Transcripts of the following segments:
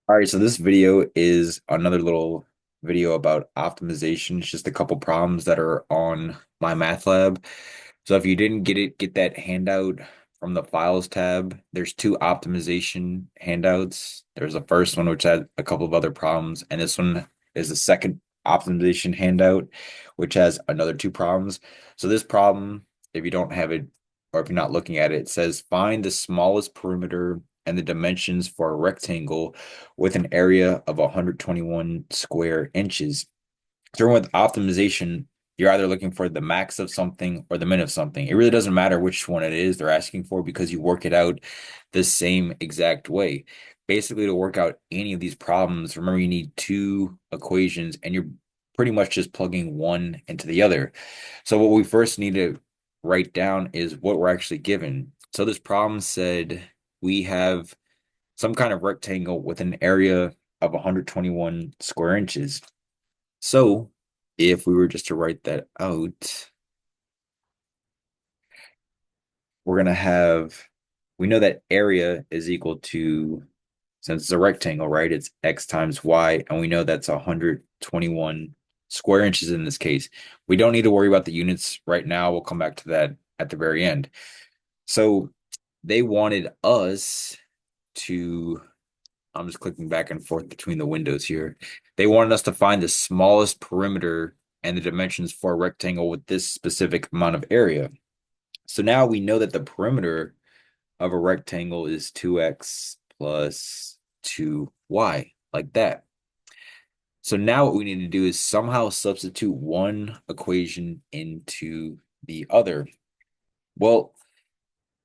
All right, so this video is another little video about optimization. It's just a couple problems that are on MyMathLab. So if you didn't get it, get that handout from the Files tab. There's two optimization handouts. There's the first one, which had a couple of other problems, and this one is the second optimization handout, which has another two problems. So this problem, if you don't have it, or if you're not looking at it, it says find the smallest perimeter and the dimensions for a rectangle with an area of 121 square inches. So with optimization, you're either looking for the max of something or the min of something. It really doesn't matter which one it is they're asking for because you work it out the same exact way. Basically, to work out any of these problems, remember you need two equations and you're pretty much just plugging one into the other. So what we first need to write down is what we're actually given. So this problem said we have some kind of rectangle with an area of 121 square inches. So if we were just to write that out, we're going to have, we know that area is equal to, since it's a rectangle, right? It's x times y, and we know that's 121 square inches in this case. We don't need to worry about the units right now. We'll come back to that at the very end. So they wanted us to I'm just clicking back and forth between the windows here. They wanted us to find the smallest perimeter and the dimensions for a rectangle with this specific amount of area. So now we know that the perimeter of a rectangle is 2x plus 2y, like that. So now what we need to do is somehow substitute one equation into the other. Well,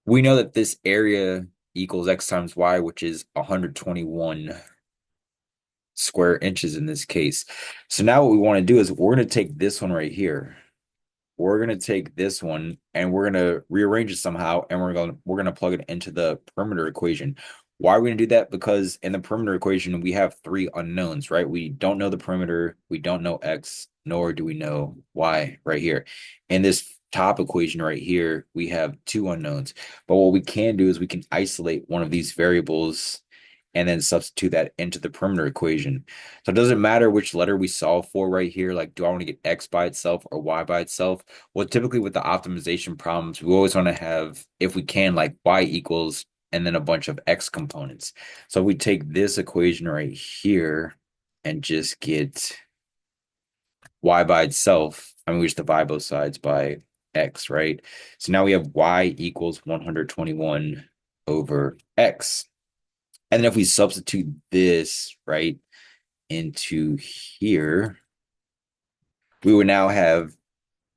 we know that this area equals x times y, which is 121 square inches in this case. So now what we want to do is we're going to take this one right here. We're going to take this one and we're going to rearrange it somehow and we're going to plug it into the perimeter equation. Why are we going to do that? Because in the perimeter equation, we have three unknowns, right? We don't know the perimeter, we don't know x, nor do we know y right here. In this top equation right here, we have two unknowns. But what we can do is we can isolate one of these variables and then substitute that into the perimeter equation. So it doesn't matter which letter we solve for right here. Like, do I want to get x by itself or y by itself? Well, typically with the optimization problems, we always want to have, if we can, like y equals and then a bunch of x components. So we take this equation right here and just get y by itself. I mean, we just divide both sides by x, right? So now we have y equals 121 over x. And then if we substitute this, right, into here, we would now have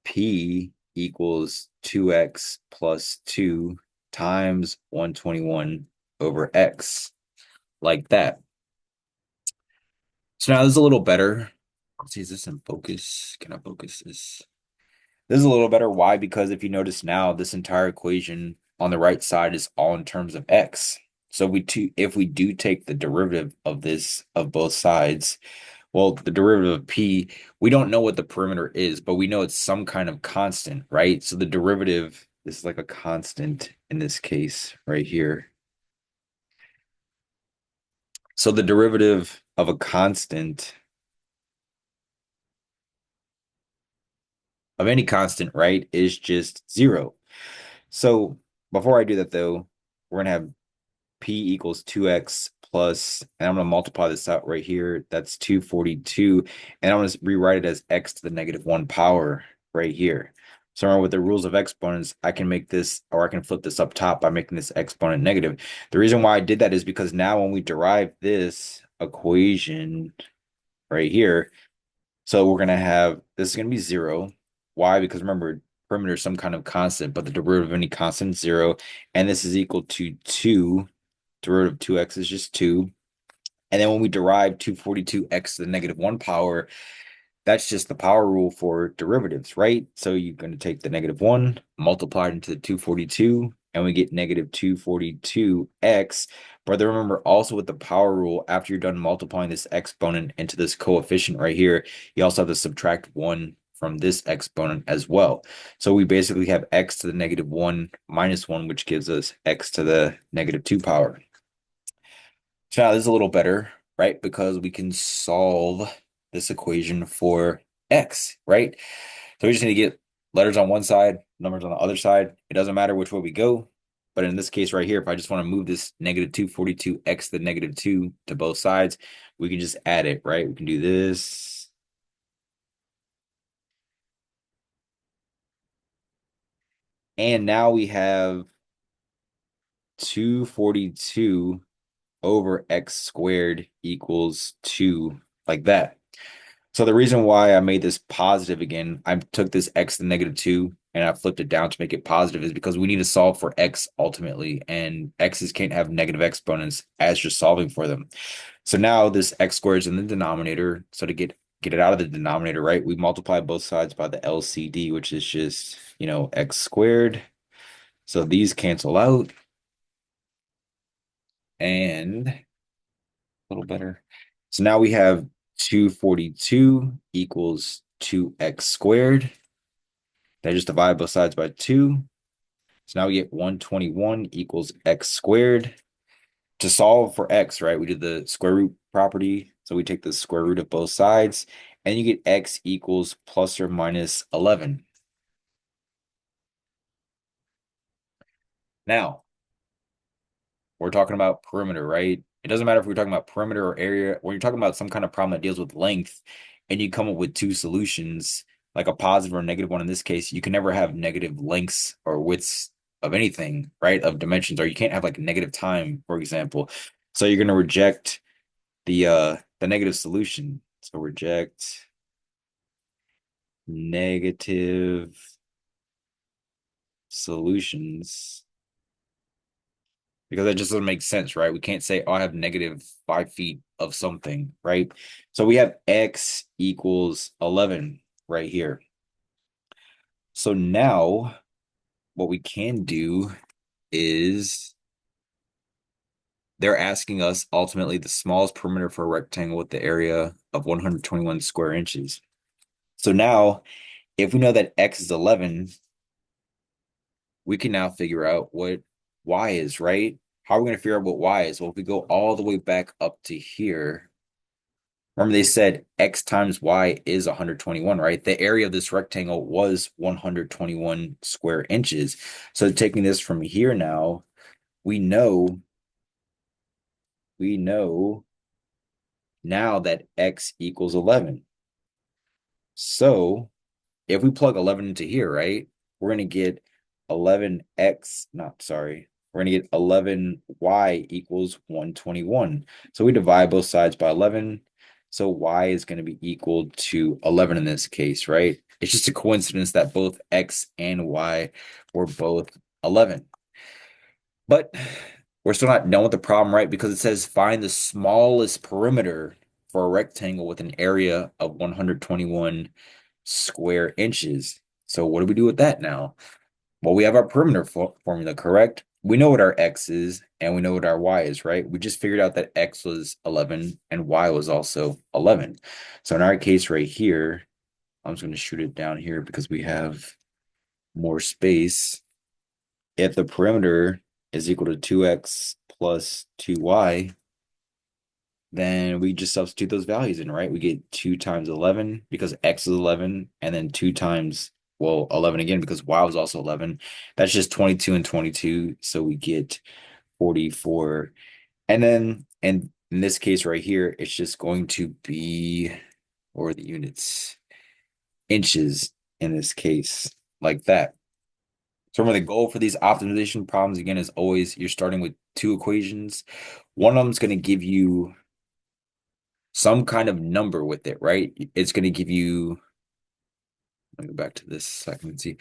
P equals 2x plus 2 times 121 over x, like that. So now this is a little better. Let's see, is this in focus? Can I focus this? This is a little better. Why? Because if you notice now, this entire equation on the right side is all in terms of x. So if we do take the derivative of this of both sides, well, the derivative of p, we don't know what the perimeter is, but we know it's some kind of constant, right? So the derivative, this is like a constant in this case right here. So the derivative of a constant of any constant, right, is just zero. So before I do that though, we're gonna have p equals 2x plus, and I'm going to multiply this out right here. That's 242. And I'm going to rewrite it as x to the negative 1 power right here. So remember, with the rules of exponents, I can make this, or I can flip this up top by making this exponent negative. The reason why I did that is because now when we derive this equation right here, so we're going to have, this is going to be 0. Why? Because remember, perimeter is some kind of constant, but the derivative of any constant is 0. And this is equal to 2. Derivative of 2x is just 2. And then when we derive 242x to the negative 1 power, that's just the power rule for derivatives, right? So you're going to take the negative 1, multiply it into the 242, and we get negative 242x. But then remember, also with the power rule, after you're done multiplying this exponent into this coefficient right here, you also have to subtract 1 from this exponent as well. So we basically have x to the negative 1 minus 1, which gives us x to the negative 2 power. So now this is a little better. right? Because we can solve this equation for x, right? So we just need to get letters on one side, numbers on the other side. It doesn't matter which way we go. But in this case right here, if I just want to move this negative 242x to negative 2 to both sides, we can just add it, right? We can do this. And now we have 242 over x squared equals 2, like that. So the reason why I made this positive again, I took this x to negative 2 and I flipped it down to make it positive is because we need to solve for x ultimately, and x's can't have negative exponents as you're solving for them. So now this x squared is in the denominator. So to get it out of the denominator, right, we multiply both sides by the LCD, which is just, x squared. So these cancel out and a little better. So now we have 242 equals 2x squared. Then I just divide both sides by 2. So now we get 121 equals x squared. To solve for x, right, we did the square root property. So we take the square root of both sides, and you get x equals plus or minus 11. Now, we're talking about perimeter, right? It doesn't matter if we're talking about perimeter or area. When you're talking about some kind of problem that deals with length, and you come up with two solutions, like a positive or a negative one in this case, you can never have negative lengths or widths of anything, right? Of dimensions, or you can't have like negative time, for example. So you're going to reject the negative solution. So reject negative solutions because that just doesn't make sense, right? We can't say, oh, I have negative 5 feet of something, right? So we have x equals 11 right here. So now what we can do is they're asking us ultimately the smallest perimeter for a rectangle with the area of 121 square inches. So now if we know that x is 11, we can now figure out what y is, right? How are we going to figure out what y is? Well, if we go all the way back up to here, remember they said x times y is 121, right? The area of this rectangle was 121 square inches. So taking this from here now, we know now that x equals 11. So if we plug 11 into here, right, we're going to get 11x, not sorry, we're going to get 11y equals 121. So we divide both sides by 11. So y is going to be equal to 11 in this case, right? It's just a coincidence that both x and y were both 11. But we're still not done with the problem, right? Because it says find the smallest perimeter for a rectangle with an area of 121 square inches. So what do we do with that now? Well, we have our perimeter formula, correct? We know what our x is and we know what our y is, right? We just figured out that x was 11 and y was also 11. So in our case right here, I'm just going to shoot it down here because we have more space. If the perimeter is equal to 2x plus 2y, then we just substitute those values in, right? We get 2 times 11 because x is 11, and then 2 times, well, 11 again because y was also 11. That's just 22 and 22, so we get 44. And then in this case right here, it's just going to be, or the units, inches in this case, like that. So remember, the goal for these optimization problems, again, is always you're starting with two equations. One of them is going to give you some kind of number with it, right? It's going to give you, let me go back to this so I can see.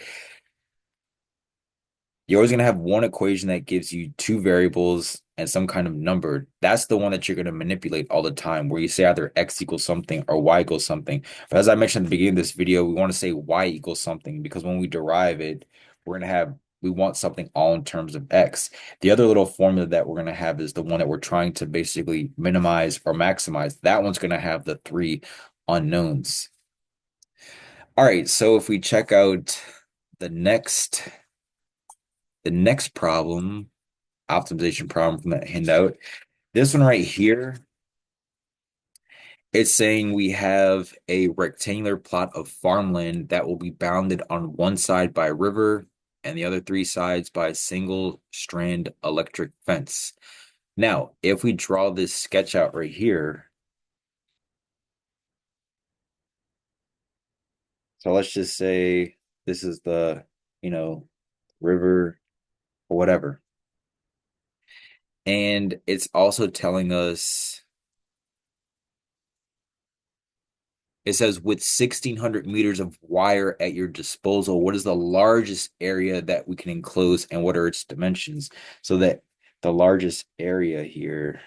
You're always going to have one equation that gives you two variables and some kind of number. That's the one that you're going to manipulate all the time, where you say either x equals something or y equals something. But as I mentioned at the beginning of this video, we want to say y equals something because when we derive it, we want something all in terms of x. The other little formula that we're going to have is the one that we're trying to basically minimize or maximize. That one's going to have the three unknowns. All right, so if we check out the next problem, optimization problem from that handout, this one right here, It's saying we have a rectangular plot of farmland that will be bounded on one side by a river and the other three sides by a single strand electric fence. Now, if we draw this sketch out right here, so let's just say this is the, you know, river or whatever. And it's also telling us, it says with 1,600 meters of wire at your disposal, what is the largest area that we can enclose and what are its dimensions? So that the largest area here,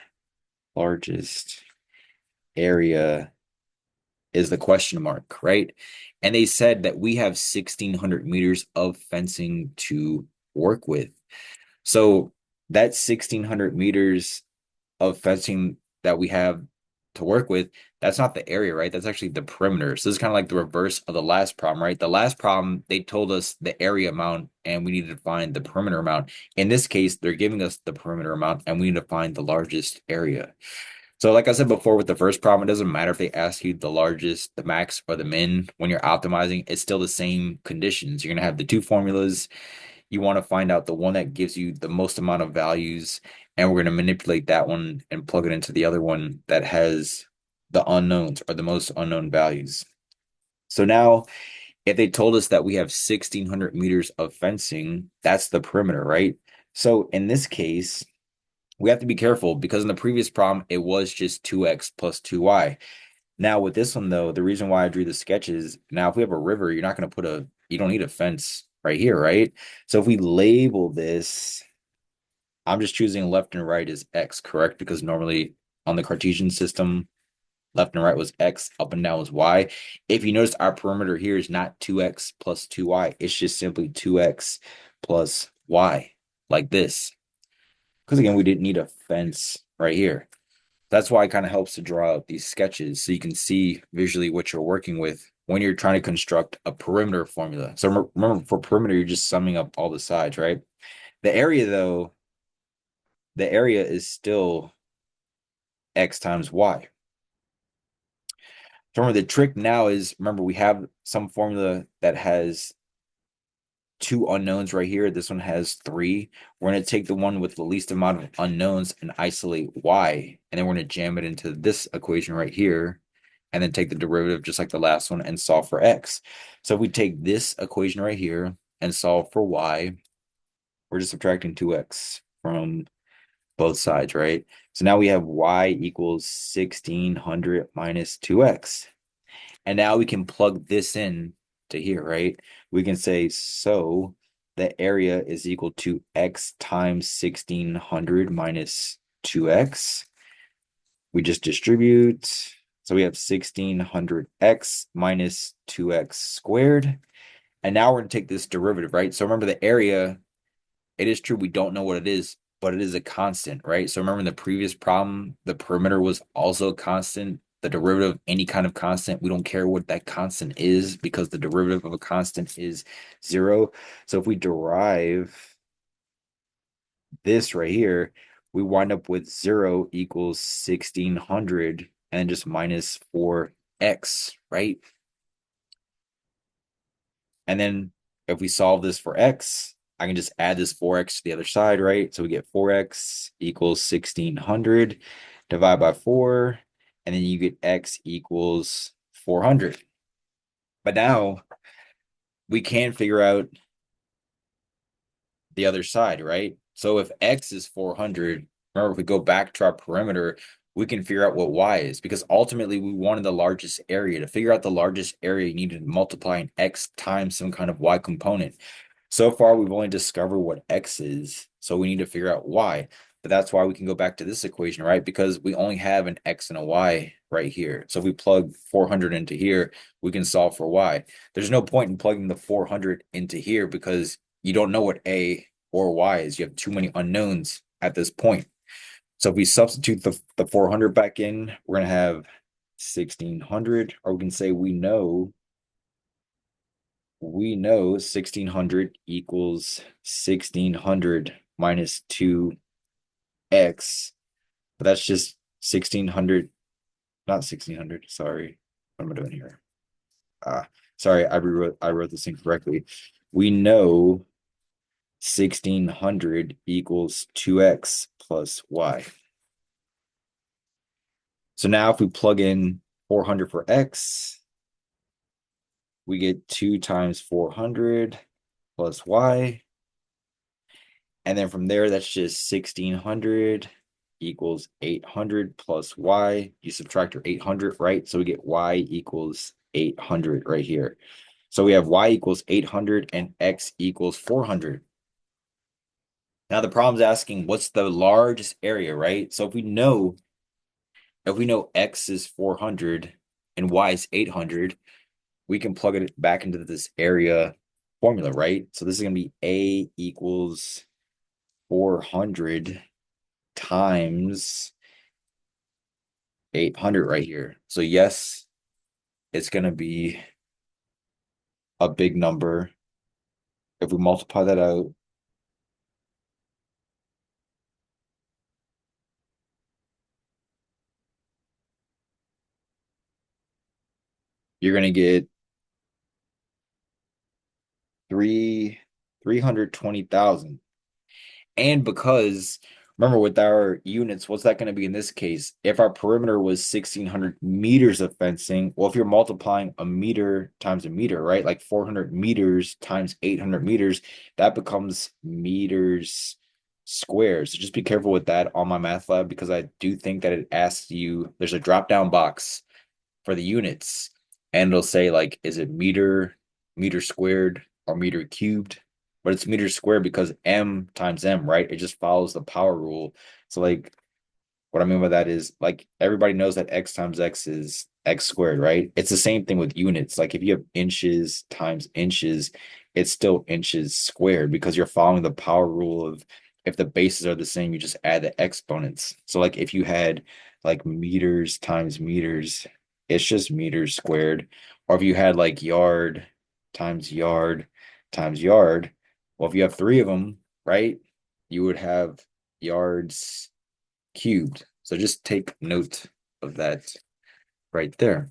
largest area is the question mark, right? And they said that we have 1,600 meters of fencing to work with. So that 1,600 meters of fencing that we have to work with, that's not the area, right? That's actually the perimeter. So this is kind of like the reverse of the last problem, right? The last problem, they told us the area amount and we needed to find the perimeter amount. In this case, they're giving us the perimeter amount and we need to find the largest area. So like I said before with the first problem, it doesn't matter if they ask you the largest, the max, or the min when you're optimizing, it's still the same conditions. You're going to have the two formulas. You want to find out the one that gives you the most amount of values, and we're going to manipulate that one and plug it into the other one that has the unknowns or the most unknown values. So now, if they told us that we have 1,600 meters of fencing, that's the perimeter, right? So in this case, we have to be careful because in the previous problem, it was just 2x plus 2y. Now with this one though, the reason why I drew the sketches, now if we have a river, you're not going to you don't need a fence right here, right? So if we label this, I'm just choosing left and right as x, correct? Because normally on the Cartesian system, left and right was x, up and down was y. If you notice, our perimeter here is not 2x plus 2y. It's just simply 2x plus y, like this. Because again, we didn't need a fence right here. That's why it kind of helps to draw out these sketches so you can see visually what you're working with when you're trying to construct a perimeter formula. So remember, for perimeter, you're just summing up all the sides, right? The area, though, the area is still x times y. So remember, the trick now is, remember, we have some formula that has two unknowns right here. This one has three. We're going to take the one with the least amount of unknowns and isolate y, and then we're going to jam it into this equation right here, and then take the derivative just like the last one and solve for x. So if we take this equation right here and solve for y, we're just subtracting 2x from both sides, right? So now we have y equals 1,600 minus 2x. And now we can plug this in to here, right? We can say, so the area is equal to x times 1,600 minus 2x. We just distribute. So we have 1,600x minus 2x squared. And now we're going to take this derivative, right? So remember the area, it is true we don't know what it is, but it is a constant, right? So remember in the previous problem, the perimeter was also a constant. The derivative of any kind of constant, we don't care what that constant is because the derivative of a constant is zero. So if we derive this right here, we wind up with 0 equals 1,600 and just minus 4x, right? And then if we solve this for x, I can just add this 4x to the other side, right? So we get 4x equals 1,600, divide by 4, and then you get x equals 400. But now we can figure out the other side, right? So if x is 400, remember if we go back to our perimeter, we can figure out what y is because ultimately we wanted the largest area. To figure out the largest area, you need to multiply an x times some kind of y component. So far, we've only discovered what x is, so we need to figure out y. But that's why we can go back to this equation, right? Because we only have an x and a y right here. So if we plug 400 into here, we can solve for y. There's no point in plugging the 400 into here because you don't know what a or y is. You have too many unknowns at this point. So if we substitute the 400 back in, we're going to have 1,600, or we can say we know 1,600 equals 1,600 minus 2x, but that's just 1,600 not 1600. Sorry. What am I doing here? Sorry, I wrote this incorrectly. We know 1600 equals 2x plus y. So now if we plug in 400 for x, we get 2 times 400 plus y. And then from there, that's just 1600 equals 800 plus y. You subtract your 800, right? So we get y equals 800 right here. So we have y equals 800 and x equals 400. Now the problem's asking what's the largest area, right? So if we know x is 400 and y is 800, we can plug it back into this area formula, right? So this is going to be a equals 400 times 800 right here. So yes, it's going to be a big number. If we multiply that out, you're going to get 320,000. And because remember with our units, what's that going to be in this case? If our perimeter was 1600 meters of fencing, well, if you're multiplying a meter times a meter, right? Like 400 meters times 800 meters, that becomes meters squared. So just be careful with that on MyMathLab because I do think that it asks you, there's a drop down box for the units and it'll say like, is it meter squared or meter cubed? But it's meter squared because m times m, right? It just follows the power rule. So like what I mean by that is like everybody knows that x times x is x squared, right? It's the same thing with units. Like if you have inches times inches, it's still inches squared because you're following the power rule of if the bases are the same, you just add the exponents. So like if you had like meters times meters, it's just meters squared. Or if you had like yard yard times yard, well, if you have three of them, right, you would have yards cubed. So just take note of that right there.